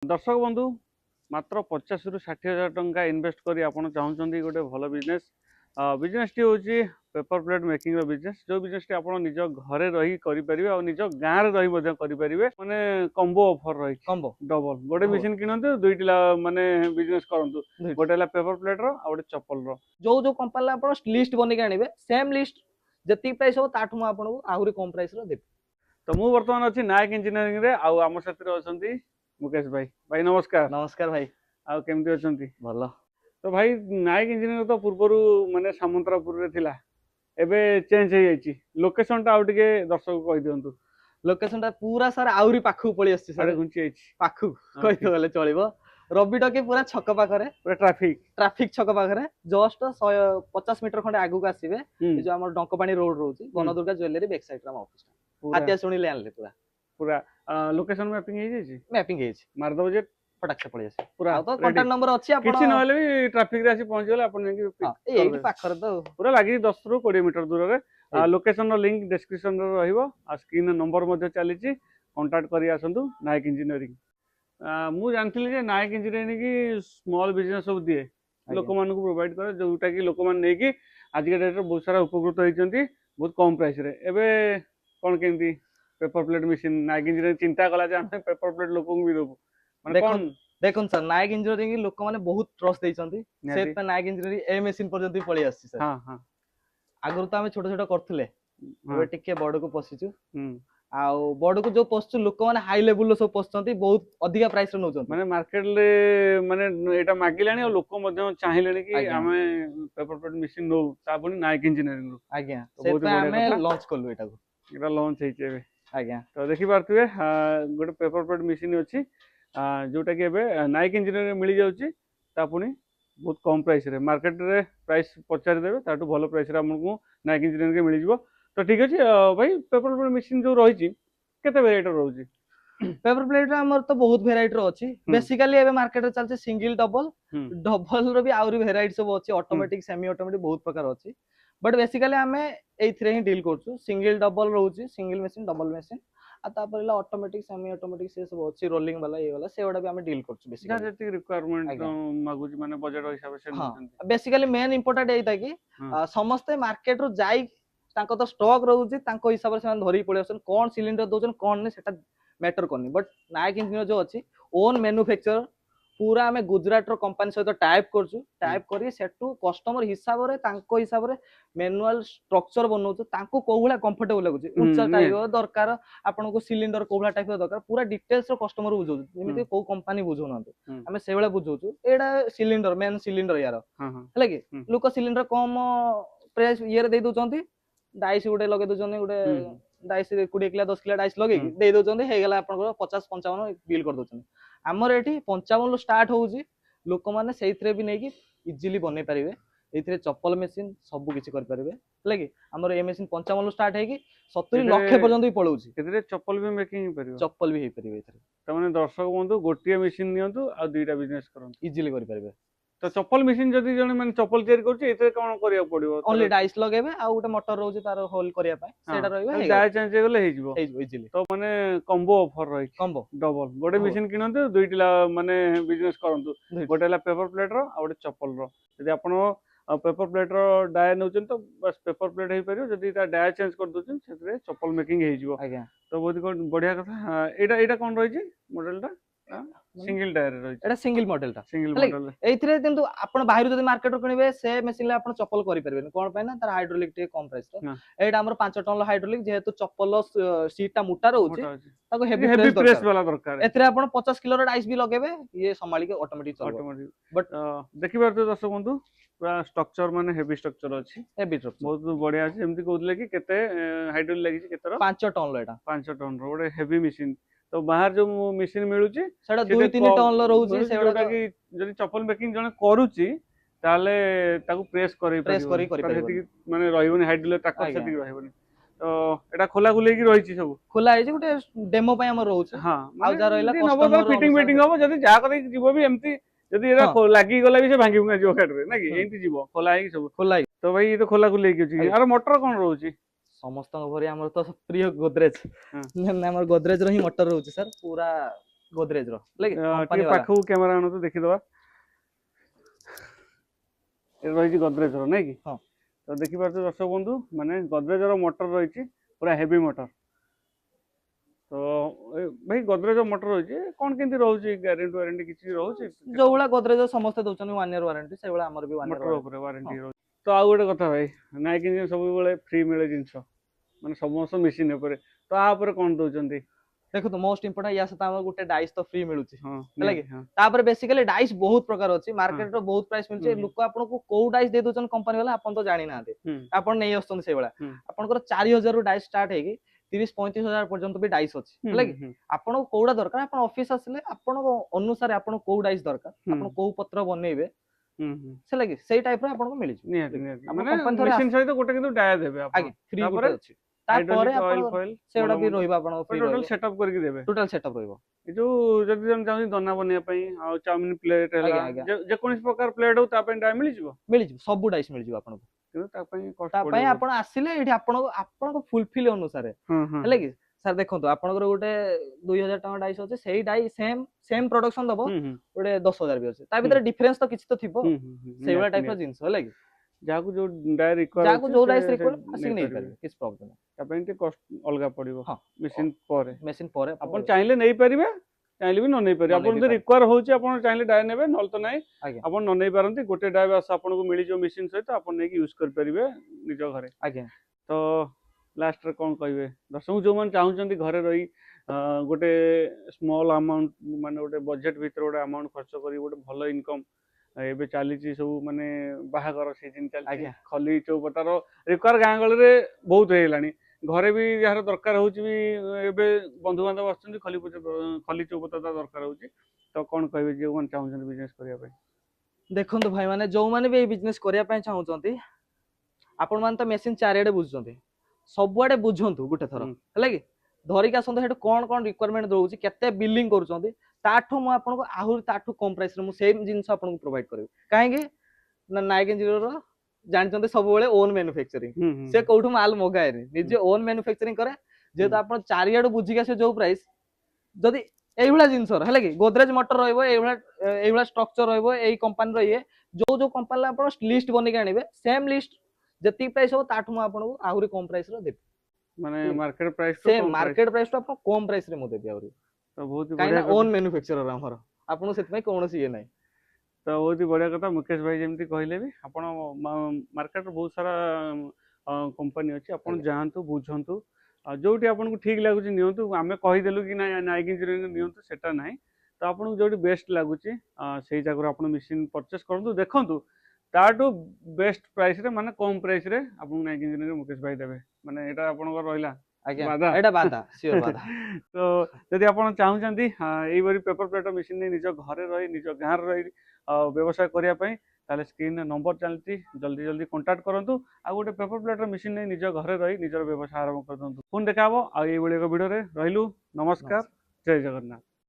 दर्शक बंधु मात्र 50 रु 60,000 टंका इन्वेस्ट करी आपण चाहूँगी गोटे भल बिजनेस बिजनेस टी हूँ पेपर प्लेट मेकिंग बिजनेस जो बिजनेस टी आप निज घरे रही करेंगे और निज गाँव में रही करेंगे माने कम्बो ऑफर रही कम्बो डबल गोटे मेसिन किणतु दुईटी माने बिजनेस करूँ गोटे पेपर प्लेट रो गोटे चप्पल रो जो जो कंपनी आप लिस्ट बनिक आने सेम लिस्ट जी प्राइस हो ताठू आपको आहरी कम प्राइस रो देबी। तो मु वर्तमान अच्छी नायक इंजीनियरिंग रे आम साथी अच्छा मुकेश भाई भाई नमस्कार नमस्कार भाई आउ केमती अच्छा भल तो भाई नायक इंजीनियर तो पूर्वर माने सामंतरापुर रे थिला एबे चेंज हो जाइए लोकेशन टा आउ टिके दर्शक कहि दियंतु लोकेशन टा पूरा सर आहरी पाखु पळी आछि सर घुंची आइछि पाखु कहि तो गले चलिबो रबिटा के पूरा छक पाखरे पूरा ट्रैफिक छक पाखरे जस्ट 150 मीटर खंडे आगु को आसीबे जो हमर डंकपाणी रोड रोची बनदुर्गा ज्वेलरी बैक साइड रा ऑफिस हातिया सुनिले आनले पूरा पूरा लोकेशन मैपिंग हे जाइछि मैपिंग हे मार दबो जे फटाक से पळी आसी पूरा तो कांटेक्ट नंबर अछि आपण किछि नहले भी ट्रैफिक रे आसी पहुंच गेले आपण नेकी एई पाखरे तो पूरा लागी 10 रु 20 मीटर दूर रे लोकेशन रो लिंक डिस्क्रिप्शन रे रहइबो आ स्क्रीन नंबर मध्ये चलीछि कांटेक्ट करी आसंतु नायक इंजीनियरिंग मु जानथिली जे नायक इंजीनियरिंग की स्मॉल बिजनेस सब दिए लोक मान को प्रोवाइड करे जोटा की लोक मान नै की आज के डेट रे बहुत सारा उपकृत होइचंती बहुत कम प्राइस रे एबे कोन केंती पेपर प्लेट मशीन नायक इंजीनियरिंग चिंता कला जे हम पेपर प्लेट लोक को भी देबो माने कोन देखुन सर नायक इंजीनियरिंग लोक माने बहुत ट्रस्ट देइचंती सेत पे नायक इंजीनियरिंग ए मशीन पर्यंत पळी आछि सर हां हां आगुर तो हमें छोट छोट करथले एबे टिके बड़ को पसिचु आउ बड़ को जो पसचु लोक माने हाई लेवल लो सब पसचंती बहुत अधिका प्राइस रे नउचंती माने मार्केट ले माने एटा मागिलानी और लोक मध्ये चाहिलेनी कि हमें पेपर प्लेट मशीन नो ता पुनी नायक इंजीनियरिंग रो आज्ञा से पे हमें लॉन्च करलु एटा को एटा लॉन्च हेचे एबे आज्ञा तो देखि पारथुवे गोटे पेपर प्लेट मशीन अछि जोटा कि एबे नायक इंजीनियरिंग मिल जाउची ता पुनी बहुत कम प्राइस रे मार्केट रे प्राइस पचार देबे ताटू भलो प्राइस रे हमकु नायक इंजीनियरिंग के मिल जिवो तो ठीक अछि भाई पेपर प्लेट मशीन जो रही केते वेराइटी रहउची पेपर प्लेट हमर तो बहुत वेराइटी रो अछि बेसिकली एबे मार्केट रे चलचे सिंगल डबल रो भी आउरी वेराइटी सब अछि ऑटोमेटिक सेमी ऑटोमेटिक बहुत प्रकार अछि बट बेसिकली हमें एथरे ही डील करछु सिंगल डबल रहउची सिंगल मशीन डबल मशीन आ तापरला ऑटोमेटिक सेमी ऑटोमेटिक से सब अछि रोलिंग वाला ये वाला सेवडा भी हमें डील करछु बेसिकली जति रिक्वायरमेंट मागुची माने बजट हिसाब से नउचंती बेसिकली मेन इंपोर्टेंट एटा कि समस्त मार्केट रो जाई तांको तो स्टॉक रहउची तांको हिसाब से धरी पळे असन कोन सिलिंडर दोचन कोन ने सेटा मैटर करनी बट नायक इंजीनियर जो अछि ओन मैन्युफैक्चरर पूरा हमें गुजरात रो कंपनी सहित टाइप करछु टाइप करी सेटू कस्टमर हिसाब रे तांको हिसाब रे मैनुअल स्ट्रक्चर बनौछु तांको कोहुला कंफर्टेबल लागुची उच्च टाइप दरकार आपन को सिलिंडर कोहुला टाइप दरकार पूरा डिटेल्स रो कस्टमर बुझौ जेमिति को कंपनी बुझौ नंत हमें सेवेला बुझौछु एडा सिलिंडर मेन सिलिंडर यार हला कि लोक सिलिंडर कम प्राइस ये रे दे दोचंती डाइस गुटे लगे दोचंती गुटे डाइस 20 किलो 10 किलो डाइस लगे दे दोचंती हे गेला आपन को 50 55 बिल कर दोचंती हमर एठी 55 स्टार्ट होउची लोक माने सेइथरे भी नै कि इजीली बनै परिबे एथिरे चप्पल मशीन सब किछि कर परिबे लागी हमर ए मशीन 55 स्टार्ट है कि 70 लाख पर्यंत भी पळौची एथिरे चप्पल भी मेकिंग ही परिबे चप्पल भी हे परिबे एथिरे त माने दर्शक बंधु गोटिया मशीन नियंतु आ दुईटा बिजनेस करन इजीली कर परिबे तो चप्पल मशीन जदी जने माने चप्पल तयार करछि एथिरे कोन करिया पड़िबो ओनली डाइस लगेबे आ गुटे मोटर रहउची तार होल करिया पाए सेटा रहइबे डाइ चेंज हे गेले हे जिवो इजीली तो माने कम्बो ऑफर रही कम्बो डबल गोटे मशीन किनंतु दुईटा माने बिजनेस करंतु गोटेला पेपर प्लेट रो आ गोटे चप्पल रो यदि आपण पेपर प्लेट रो डाय नउचन तो बस पेपर प्लेट हे परियो जदी ता डाय चेंज कर दोचन सेतरे चप्पल मेकिंग हे जिवो आज्ञा तो बहुत बढ़िया कथा एटा कोन रही छी मॉडल टा सिंगल टायर रही एटा सिंगल मॉडल टा सिंगल मॉडल एथिरे किंतु आपण बाहिर जदी मार्केट रो किनिबे से मशीन ले आपण चप्पल करि परबेन कोन पय ना तार हाइड्रोलिक टे कम प्राइस रो एटा हमर 5 टन लो हाइड्रोलिक जेहेतु चप्पल सीट टा मोटा रहउची ताको हेवी प्रेस वाला दरकार एथिरे आपण 50 किलो रो डाइस भी लगेबे ये संभाली के ऑटोमेटिक चलबो बट देखि बार तो दर्शक बंधु पूरा स्ट्रक्चर माने हेवी स्ट्रक्चर अछि हेवी स्ट्रक्चर बहुत बढ़िया अछि जेमति कहउले कि केते हाइड्रोलिक लागि छी केते रो 5 टन लो एटा 5 टन रो बडे हेवी मशीन तो बाहर जो मशीन मिलुची सेटा 2-3 टन लो रहउची सेटा कि जदी चप्पल मेकिंग जने करूची ताले ताको प्रेस करी माने रहिबनी हाइड्रोलिक ताकत सेति रहिबनी तो एटा खोला खुले की रही छी सब खोला है जे गुटे डेमो पय हमर रहउची हां आ जा रहला कस्टमर फिटिंग मीटिंग हो जदी जा करे जीवो भी एमती जदी एरा लागी गला भी से भांगी भांगी जो काट रे ना कि एंती जीवो खोला है सब खोला तो भाई ये तो खोला खुले की छी अरे मोटर कोन रहउची समस्त घरे हमर तो प्रिय गोदरेज हमर गोदरेज रही मोटर रहउची सर पूरा गोदरेज रो लाइक कंपनी ଟିକେ वाला ପାଖକୁ କ୍ୟାମେରା ଆଣନ୍ତୁ ଦେଖିଦବା ଏ ରହିଛି ଗଡରେଜ ର ନାଇଁ କି ହଁ। ତ ଦେଖିପାରୁଛ ଦର୍ଶକ ବନ୍ଧୁ ମାନେ ଗଡରେଜ ର ମୋଟର ରହିଛି ପୁରା ହେଭି ମୋଟର ତ ଭାଇ ଗଡରେଜ ମୋଟର ରହିଛି କଣ କେମିତି ରହୁଛି ଗ୍ୟାରେଣ୍ଟି ୱାରେଣ୍ଟି କିଛି ରହୁଛି जो वाला गोदरेज समस्त दउछन 1 इयर वारंटी से वाला हमर भी 1 ମୋଟର इयर ଉପରେ ୱାରେଣ୍ଟି ରହୁଛି ତ ଆଉ ଗୋଟେ କଥା ଭାଇ ନାଇକି ଇଞ୍ଜିନ ସବୁବେଳେ ଫ୍ରି ମିଳେ ଜିନିଷ ମାନେ ସମସ୍ତ ମେସିନ୍ ଉପରେ ତ ଆ ଉପରେ କଣ ଦଉଛନ୍ତି देखो तो मोस्ट इंपोर्टेंट या सता हमर गुटे डाइस तो फ्री मिलुची ହଁ ହେଲା କି? ନିହାତି, ହଁ तापर बेसिकली डाइस बहुत प्रकार अछि मार्केट रो बहुत प्राइस मिलचे हम्म। लोक आपन को को डाइस दे दोचन कंपनी वाला आपन तो जानि नाते ହୁଁ आपन नै आछन से वाला हम्म। आपन को 4000 रो डाइस स्टार्ट हेगी 30-35 हजार पर्यंत भी डाइस अछि ହୁଁ, ହେଲା କି? ହୁଁ, आपन को कोडा दरकार आपन ऑफिस आसले आपन को अनुसार आपन को डाइस दरकार ହୁଁ, आपन को पत्र बनेइबे ହୁଁ, ହୁଁ। से लागि सेही टाइप रो आपन को मिलि ନିହାତି ନିହାତି ଆପଣ ମାନେ company ଥରେ ମେସିନ୍ ସହିତ ଗୋଟେ କିନ୍ତୁ ଡାୟା ଦେବେ ଆପଣ आगे फ्री तापरे गुटे अछि तापर हाइड्रोलिक ऑयल आपन फॉयल सेडा भी रहइबा आपन फ्री टोटल रहइबो सेटअप करके देबे टोटल सेटअप रहइबो ए जो जदि जन चाहूँ दना बनिया ପାଇଁ ଆଉ ଚାଉମିନ ପ୍ଲେଟ୍ ହେଲା ଆଜ୍ଞା, ଆଜ୍ଞା। ଯେ କୌଣସି ପ୍ରକାର ପ୍ଲେଟ୍ ହଉ ତା ପାଇଁ ଡାୟା ମିଳିଯିବ मिलि सब डाइस मिलि जिवो आपन को କିନ୍ତୁ ତା ପାଇଁ କଷ୍ଟ ତା ପାଇଁ ପଡିବ ଆପଣ ଆସିଲେ ଏଠି ଆପଣଙ୍କ ଫୁଲଫିଲ୍ ଅନୁସାରେ ହଁ ହଁ ହେଲା କି ସାର୍ ଦେଖନ୍ତୁ ଆପଣଙ୍କର ଗୋଟେ 2000 ଟଙ୍କା ଡାଇସ୍ ଅଛି ସେଇ ଡାଇ ସେମ୍ ପ୍ରଡକ୍ସନ ଦବ ହୁଁ ହୁଁ ଗୋଟେ 10000 ବି ଅଛି ତା ଭିତରେ ଡିଫରେନ୍ସ ତ କିଛି ତ ଥିବ ହୁଁ ହୁଁ ହୁଁ ସେଇଭଳିଆ ନିହାତି, ଟାଇପ ର ନିହାତି। ଜିନିଷ ହେଲା କି ଯାହାକୁ ଯୋଉ ଡାୟା ରିକ୍ୱାର ଯାହାକୁ ଯୋଉ ଡାଇସ୍ ସେ ରିକ୍ୱାର ଆସିକି ନେଇପାରିବେ। ନେଇପାରିବେ କିଛି ପ୍ରୋବ୍ଲେମ ନାହିଁ ତା ପାଇଁ ଟିକେ କଷ୍ଟ ଅଲଗା ପଡିବ ହଁ ମେସିନ୍ ପରେ ମେସିନ ପରେ ଆପଣ ଚାହିଁଲେ ନେଇପାରିବେ ଚାହିଁଲେ ବି ନ ନେଇପାରିବେ ନ ଆପଣ ଯଦି ନେଇପାରିବେ। ରିକ୍ୱାର ହଉଛି ଆପଣ ଚାହିଁଲେ ଡାୟା ନେବେ ନହେଲେ ତ ନାହିଁ ଆଜ୍ଞା ଆପଣ ନ ନେଇ ପାରନ୍ତି ଗୋଟେ ଡାୟା ବାସ୍ ଆପଣଙ୍କୁ ମିଳିଯିବ ମେସିନ୍ ସହିତ ଆପଣ ନେଇକି ୟୁଜ କରିପାରିବେ ନିଜ ଘରେ ଆଜ୍ଞା ତ ଲାଷ୍ଟରେ କ'ଣ କହିବେ ଦର୍ଶକ ଯେଉଁମାନେ ଚାହୁଁଛନ୍ତି ଘରେ ରହି ଗୋଟେ ସ୍ମଲ୍ ଆମାଉଣ୍ଟ ମାନେ ଗୋଟେ ବଜେଟ୍ ଭିତରେ ଗୋଟେ ଆମାଉଣ୍ଟ ଖର୍ଚ୍ଚ କରି ଗୋଟେ ଭଲ ଇନକମ୍ ଏବେ ଚାଲିଛି ସବୁ ମାନେ ବାହାଘର ସିଜିନ୍ ଚାଲିଛି ଆଜ୍ଞା ଖଲି ଚୌପତାର ରିକ୍ୱାର ଗାଁ ଗହଳିରେ ବହୁତ ହେଇଗଲାଣି ଘରେ ବି ଯାହାର ଦରକାର ହଉଛି ବି ଏବେ ବନ୍ଧୁବାନ୍ଧବ ଆସୁଛନ୍ତି ଖଲି ଚୌପତା ଦରକାର ହଉଛି ତ କ'ଣ କହିବେ ଯେଉଁମାନେ ଚାହୁଁଛନ୍ତି ବିଜନେସ୍ କରିବା ପାଇଁ ଦେଖନ୍ତୁ ଭାଇ ମାନେ ଯୋଉମାନେ ବି ଏଇ ବିଜନେସ କରିବା ପାଇଁ ଚାହୁଁଛନ୍ତି ଆପଣ ମାନେ ତ ମେସିନ ଚାରିଆଡେ ବୁଝୁଛନ୍ତି ସବୁଆଡେ ବୁଝନ୍ତୁ ଗୋଟେ ଥର ହୁଁ ହେଲା କି ଧରିକି ଆସନ୍ତୁ ସେଠୁ କ'ଣ କ'ଣ ରିକ୍ୱାରମେଣ୍ଟ ଦଉଛି କେତେ ବିଲିଂ କରୁଛନ୍ତି ତାଠୁ ମୁଁ ଆପଣଙ୍କୁ ଆହୁରି ତାଠୁ କମ ପ୍ରାଇସ ରେ ମୁଁ ସେମ୍ ଜିନିଷ ଆପଣଙ୍କୁ ପ୍ରୋଭାଇଡ କରିବି କାହିଁକି ନା ନାଇକ ଇଞ୍ଜିନିୟର ଜାଣିଛନ୍ତି ସବୁବେଳେ ଓନ୍ ମ୍ୟାନୁଫ୍ୟାକ୍ଚରିଂ ହୁଁ ହୁଁ ସେ କୋଉଠୁ ମାଲ ମଗାଏନି ନିଜେ ଓନ୍ ମ୍ୟାନୁଫ୍ୟାକ୍ଚରିଂ କରେ ଯେହେତୁ ଆପଣ ଚାରିଆଡୁ ବୁଝିକି ଆସିବେ ଯୋଉ ପ୍ରାଇସ ଯଦି এইভଳିଆ ଜିନିଷର ହେଲା କି ଗୋଦରେଜ ମଟର ରହିବ এইভଳିଆ ଷ୍ଟ୍ରକ୍ଚର ରହିବ ଏଇ କମ୍ପାନୀର ଇଏ ଯୋଉ ଯୋଉ କମ୍ପାନୀର ଆପଣ ଲିଷ୍ଟ ବନେଇକି ଆଣିବେ ସେମ୍ ଲିଷ୍ଟ ଯେତିକି ପ୍ରାଇସ୍ ହବ ତାଠୁ ମୁଁ ଆପଣଙ୍କୁ ଆହୁରି କମ ପ୍ରାଇସ୍ ର ଦେବି ମାନେ ମାର୍କେଟ ପ୍ରାଇସ୍ ସେ ମାର୍କେଟ ପ୍ରାଇସ୍ ଟୁ ଆପଣ କମ ପ୍ରାଇସ୍ ରେ ମୁଁ ଦେବି ଆହୁରି ତ ବହୁତ କାହିଁକି ନା ବଢିଆ ଓନ୍ ମ୍ୟାନୁଫ୍ୟାକ୍ଚରର ଆମର ଆପଣଙ୍କୁ ସେଥିପାଇଁ କୌଣସି ଇଏ ନାହିଁ ତ ବହୁତ ବଢିଆ କଥା ମୁକେଶ ଭାଇ ଯେମିତି କହିଲେ ବି ଆପଣ ମାର୍କେଟରେ ବହୁତ ସାରା କମ୍ପାନୀ ଅଛି ଆପଣ ଯାଆନ୍ତୁ ବୁଝନ୍ତୁ ଯୋଉଠି ଆପଣଙ୍କୁ ଠିକ ଲାଗୁଛି ନିଅନ୍ତୁ ଆମେ କହିଦେଲୁ କି ନାଇଁ ନାଇକ ଇଞ୍ଜିନିୟରିଂ ନିଅନ୍ତୁ ସେଟା ନାହିଁ ତ ଆପଣଙ୍କୁ ଯୋଉଠି ବେଷ୍ଟ ଲାଗୁଛି ସେଇ ଜାଗାରୁ ଆପଣ ମେସିନ୍ ପରଚେସ୍ କରନ୍ତୁ ଦେଖନ୍ତୁ ତାଠୁ ବେଷ୍ଟ ପ୍ରାଇସରେ ମାନେ କମ ପ୍ରାଇସରେ ଆପଣଙ୍କୁ ନାଇକ ଇଞ୍ଜିନିୟରିଂ ମୁକେଶ ଭାଇ ଦେବେ ମାନେ ଏଇଟା ଆପଣଙ୍କର ରହିଲା ଆଜ୍ଞା ବାଧା ଏଇଟା ବାଧା ସିଓର ବାଧା ତ ଯଦି ଆପଣ ଚାହୁଁଛନ୍ତି ଏଇଭଳି ପେପର ପ୍ଲେଟ ମେସିନ୍ ନେଇ ନିଜ ଘରେ ରହି ନିଜ ଗାଁରେ ରହି ବ୍ୟବସାୟ କରିବା ପାଇଁ ତାହେଲେ ସ୍କ୍ରିନରେ ନମ୍ବର ଚାଲିଛି ଜଲ୍ଦି ଜଲ୍ଦି କଣ୍ଟାକ୍ଟ କରନ୍ତୁ ଆଉ ଗୋଟେ ପେପର ପ୍ଲେଟର ମେସିନ୍ ନେଇ ନିଜ ଘରେ ରହି ନିଜର ବ୍ୟବସାୟ ଆରମ୍ଭ କରିଦିଅନ୍ତୁ ପୁଣି ଦେଖା ହବ ଆଉ ଏଇଭଳି ଏକ ଭିଡ଼ିଓରେ ରହିଲୁ ନମସ୍କାର ଜୟ ଜଗନ୍ନାଥ